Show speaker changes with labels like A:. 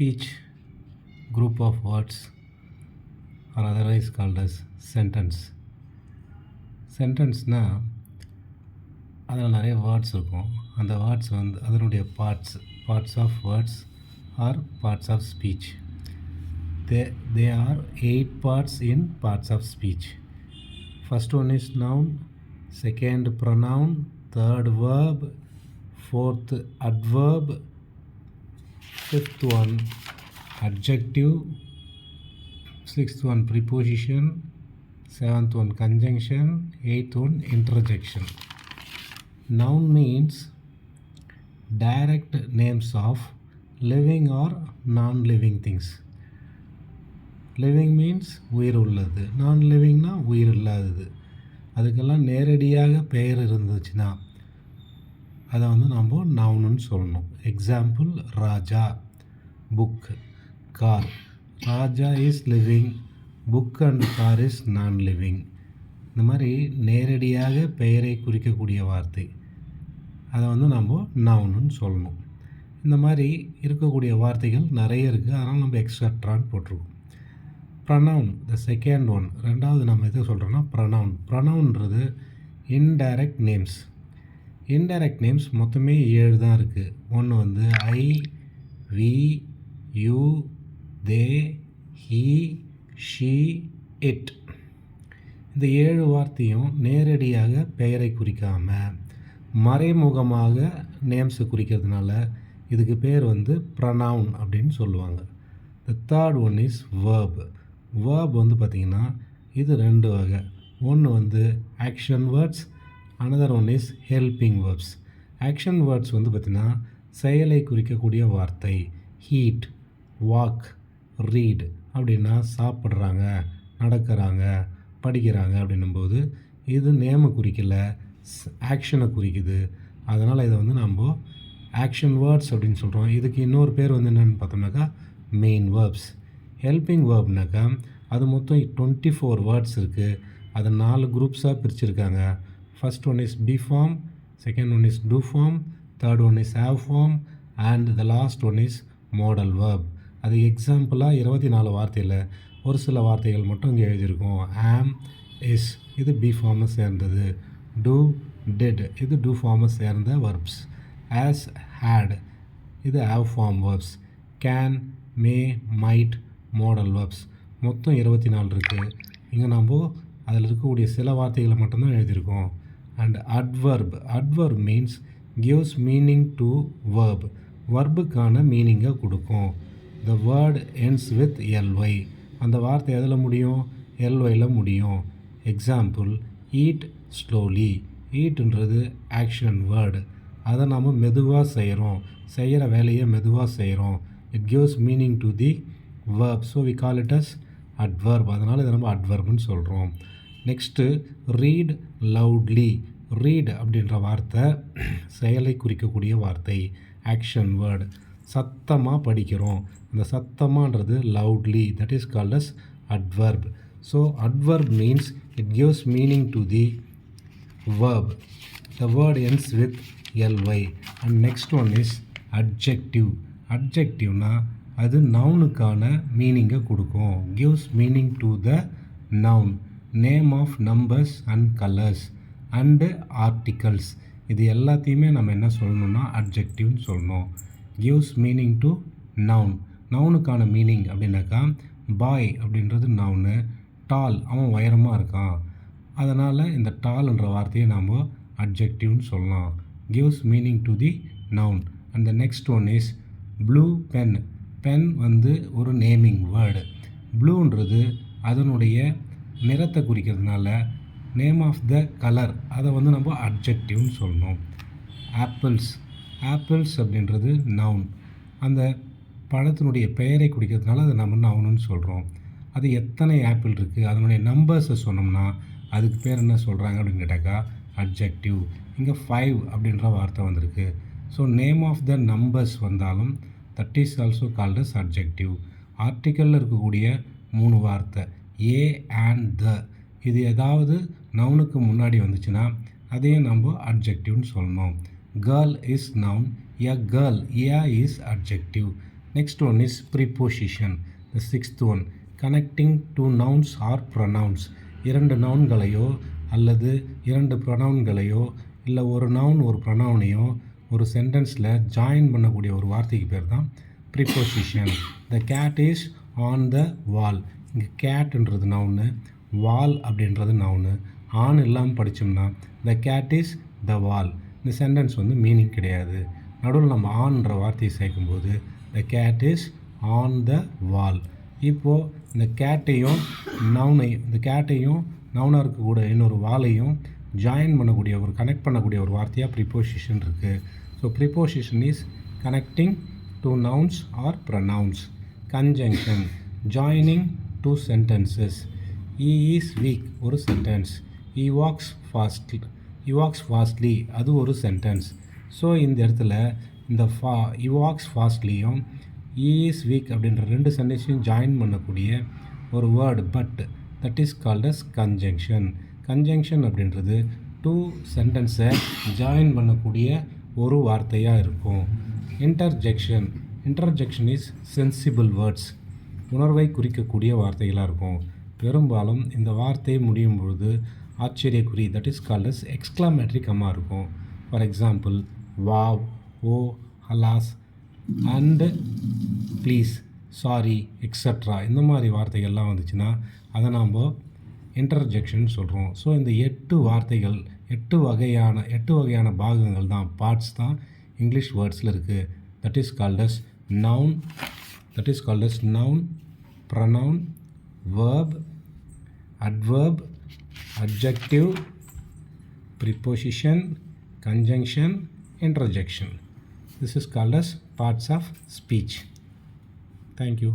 A: speech group of words are otherwise called as sentence. சென்டென்ஸ்னால் அதில் நிறைய words இருக்கும். அந்த வேர்ட்ஸ் வந்து அதனுடைய parts of words are parts of speech. They are 8 parts in parts of speech. First one is noun, second pronoun, third verb, fourth adverb, fifth one adjective, sixth one preposition, seventh one conjunction, eighth one interjection. Noun means direct names of living or non-living things. Living means உயிர் உள்ளது, நான் லிவிங்னா உயிர் இல்லாதது. அதுக்கெல்லாம் நேரடியாக பெயர் இருந்துச்சுன்னா அதை வந்து நம்ம நவுன்னு சொல்லணும். Example Raja, book, car. Raja is living, book and car is நான் லிவிங். இந்த மாதிரி நேரடியாக பெயரை குறிக்கக்கூடிய வார்த்தை அதை வந்து நம்ம நவுன்னு சொல்லணும். இந்த மாதிரி இருக்கக்கூடிய வார்த்தைகள் நிறைய இருக்குது, அதனால் நம்ம எக்ஸட்ரான்னு போட்டிருக்கோம். ப்ரனவுன் த செகண்ட் ஒன், ரெண்டாவது நம்ம எது சொல்கிறோன்னா ப்ரனவுன்றது இன்டைரக்ட் நேம்ஸ். இன்டைரக்ட் நேம்ஸ் மொத்தமே 7 தான் இருக்குது. ஒன்று வந்து I, we, you, they, he, she, it. இந்த 7 வார்த்தையும் நேரடியாக பெயரை குறிக்காமல் மறைமுகமாக நேம்ஸை குறிக்கிறதுனால இதுக்கு பேர் வந்து ப்ரனவுன் அப்படின்னு சொல்லுவாங்க. The third one is verb. Verb வந்து பார்த்திங்கன்னா இது 2 வகை. ஒன்று வந்து action words, another one is helping verbs. Action words வந்து பார்த்திங்கன்னா செயலை குறிக்கக்கூடிய வார்த்தை. ஹீட், வாக், ரீட் அப்படின்னா சாப்பிட்றாங்க, நடக்கிறாங்க, படிக்கிறாங்க அப்படின்னும்போது இது நேமை குறிக்கலை, ஆக்ஷனை குறிக்குது. அதனால் இதை வந்து நம்ம ஆக்ஷன் வேர்ட்ஸ் அப்படின்னு சொல்கிறோம். இதுக்கு இன்னொரு பேர் வந்து என்னென்னு பார்த்தோம்னாக்கா மெயின் வேர்ப்ஸ். ஹெல்பிங் வேர்ப்னாக்கா அது மொத்தம் 24 வேர்ட்ஸ் இருக்குது. அதை 4 குரூப்ஸாக பிரிச்சுருக்காங்க. First one is be form, second one is do form, third one is have form and the last one is modal verb. அது எக்ஸாம்பிளாக 24 வார்த்தையில் ஒரு சில வார்த்தைகள் மட்டும் இங்கே எழுதியிருக்கோம். ஆம், இஸ் இது பி ஃபார்மை சேர்ந்தது. டூ, டிட் இது டூ ஃபார்மை சேர்ந்த வேர்ப்ஸ். ஆஸ், ஹேட் இது have form verbs. Can, may, might modal verbs. மொத்தம் 24 இருக்குது. இங்கே நம்ம அதில் இருக்கக்கூடிய சில வார்த்தைகளை மட்டும்தான் எழுதியிருக்கோம். And adverb means gives meaning to verb. வர்புக்கான மீனிங்கை கொடுக்கும். The word ends with L Y. அந்த வார்த்தை எதில் முடியும்? எல்ஒயில் முடியும். Example eat slowly. ஈட்டுன்றது ஆக்ஷன் வேர்டு. அதை நம்ம மெதுவாக செய்கிற வேலையை மெதுவாக செய்கிறோம். It gives meaning to the verb, so we call it as adverb. அதனால் இதை நம்ம அட்வர்ப்னு சொல்கிறோம். Next read loudly. ரீட் அப்படின்ற வார்த்தை செயலை குறிக்கக்கூடிய வார்த்தை, ஆக்ஷன் வேர்டு. சத்தமாக படிக்கிறோம், அந்த சத்தமானது loudly, that is called as adverb. So adverb means it gives meaning to the verb. The word ends with ly. And next one is adjective. அட்ஜெக்டிவ்னா அது நவுனுக்கான மீனிங்கை கொடுக்கும். Gives meaning to the noun. Name of numbers and colours and articles. இது எல்லாத்தையுமே நம்ம என்ன சொல்லணும்னா அட்ஜெக்டிவ்னு சொல்லணும். Gives meaning to noun. நவுனுக்கான மீனிங் அப்படின்னாக்கா பாய் அப்படின்றது நவுனு. டால் அவன் உயரமாக இருக்கான், அதனால் இந்த டால்ன்ற வார்த்தையை நாம் அட்ஜெக்டிவ்னு சொல்லலாம். Gives meaning to the noun. And the next one is blue pen. Pen வந்து ஒரு நேமிங் வேர்டு. ப்ளூன்றது அதனுடைய நிறத்தை குறிக்கிறதுனால நேம் ஆஃப் த கலர், அதை வந்து நம்ம அட்ஜெக்டிவ்னு சொல்லணும். ஆப்பிள்ஸ் அப்படின்றது நவுன். அந்த பழத்தினுடைய பெயரை குறிக்கிறதுனால அதை நம்ம நவுனுன்னு சொல்கிறோம். அது எத்தனை ஆப்பிள் இருக்குது அதனுடைய நம்பர்ஸை சொன்னோம்னா அதுக்கு பேர் என்ன சொல்கிறாங்க அப்படின்னு கேட்டாக்கா அட்ஜெக்டிவ். இங்கே 5 அப்படின்ற வார்த்தை வந்திருக்கு. So name of the numbers வந்தாலும் that is also called as adjective. ஆர்டிக்கலில் இருக்கக்கூடிய 3 வார்த்தை ஏ அண்ட் த, இது ஏதாவது நவுனுக்கு முன்னாடி வந்துச்சுன்னா அதையும் நம்ம அட்ஜெக்டிவ்னு சொல்லணும். Girl is noun, a girl, A is adjective. Next one is preposition. The sixth one, connecting two nouns or pronouns. இரண்டு நவுன்களையோ அல்லது இரண்டு ப்ரொனவுன்களையோ இல்லை ஒரு நவுன் ஒரு ப்ரொனவுனையோ ஒரு சென்டென்ஸில் ஜாயின் பண்ணக்கூடிய ஒரு வார்த்தைக்கு பேர் தான் preposition. The cat is on the wall. இங்கே கேட்டுன்றது நவுனு, வால் அப்படின்றது நவுனு. ஆன் இல்லாமல் படித்தோம்னா த கேட் இஸ் த வால். இந்த சென்டென்ஸ் வந்து மீனிங் கிடையாது. நடுவில் நம்ம ஆன்ற வார்த்தையை சேர்க்கும்போது த கேட் இஸ் ஆன் த வால். இப்போது இந்த கேட்டையும் நவுனாக இருக்கக்கூடிய இன்னொரு வாலையும் ஜாயின் பண்ணக்கூடிய ஒரு கனெக்ட் பண்ணக்கூடிய ஒரு வார்த்தையாக ப்ரிப்போசிஷன் இருக்குது. So preposition is connecting two nouns or pronouns. Conjunction, joining two sentences. He is weak ஒரு சென்டென்ஸ். ஈ வாக்ஸ் ஃபாஸ்ட்லி அது ஒரு சென்டென்ஸ். ஸோ இந்த இடத்துல இந்த ஈ வாக்ஸ் ஃபாஸ்ட்லியும் ஈ இஸ் வீக் அப்படின்ற ரெண்டு சென்டென்ஸையும் ஜாயின் பண்ணக்கூடிய ஒரு word but that is called as conjunction. Conjunction அப்படின்றது டூ சென்டென்ஸை ஜாயின் பண்ணக்கூடிய ஒரு வார்த்தையாக இருக்கும். Interjection is sensible words. உணர்வை குறிக்கக்கூடிய வார்த்தைகளாக இருக்கும். பெரும்பாலும் இந்த வார்த்தை முடியும் பொழுது ஆச்சரியக்குறி that is called as exclamatory comma இருக்கும். For example wow, oh, alas and please, sorry, extra இந்த மாதிரி வார்த்தைகள்லாம் வந்துச்சுன்னா அதை நாம் இன்டர்ஜெக்ஷன் சொல்கிறோம். ஸோ இந்த எட்டு வகையான பாகங்கள் தான், பார்ட்ஸ் தான் இங்கிலீஷ் வேர்ட்ஸில் இருக்குது. That is called as noun, pronoun, verb, adverb, adjective, preposition, conjunction, interjection. This is called as parts of speech. Thank you.